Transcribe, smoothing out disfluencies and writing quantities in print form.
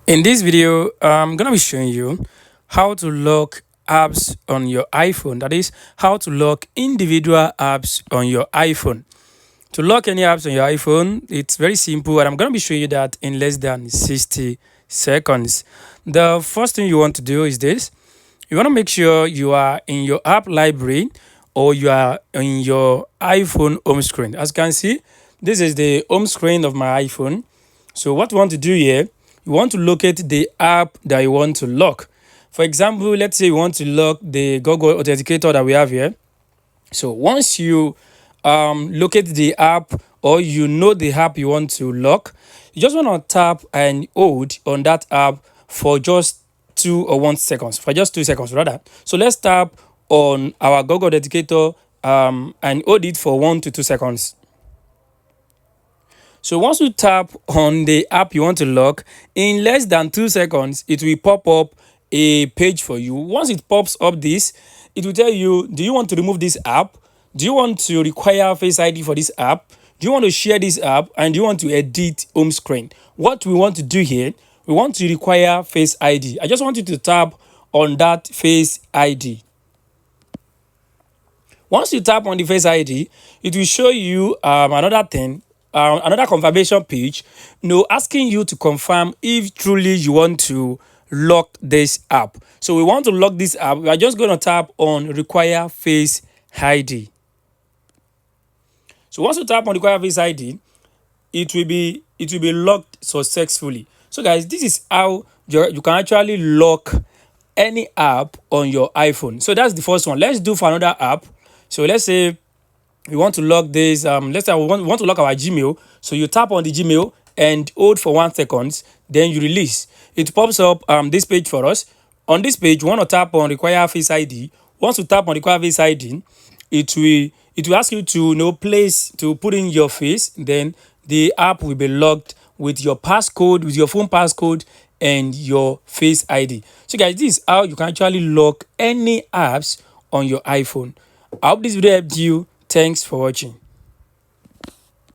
In this video, I'm gonna be showing you how to lock apps on your iPhone. That is, how to lock individual apps on your iPhone. To lock any apps on your iPhone, it's very simple, and I'm gonna be showing you that in less than 60 seconds. The first thing you want to do is this. You want to make sure you are in your app library or you are in your iPhone home screen. As you can see, this is the home screen of my iPhone. So what you want to do here, you want to locate the app that you want to lock. For example, let's say you want to lock the Google Authenticator that we have here. So once you locate the app or you know the app you want to lock, you just want to tap and hold on that app for just 2 or 1 seconds, for just 2 seconds rather. So let's tap on our Google Authenticator and hold it for 1 to 2 seconds. So once you tap on the app you want to lock, in less than 2 seconds, it will pop up a page for you. Once it pops up this, it will tell you, do you want to remove this app? Do you want to require Face ID for this app? Do you want to share this app? And do you want to edit home screen? What we want to do here, we want to require Face ID. I just want you to tap on that Face ID. Once you tap on the Face ID, it will show you another thing, another confirmation page, asking you to confirm if truly you want to lock this app. So we want to lock this app. We are just going to tap on require Face ID. So once you tap on require Face ID, it will be locked successfully. So guys, this is how you can actually lock any app on your iPhone. So that's the first one. Let's do for another app. So let's say we want to lock this. Let's say we want to lock our Gmail. So you tap on the Gmail and hold for 1 second, then you release. It pops up this page for us. On this page, you want to tap on require Face ID. Once you tap on require Face ID, it will ask you to put in your face. Then the app will be locked with your passcode, with your phone passcode and your Face ID. So guys, this is how you can actually lock any apps on your iPhone. I hope this video helped you. Thanks for watching.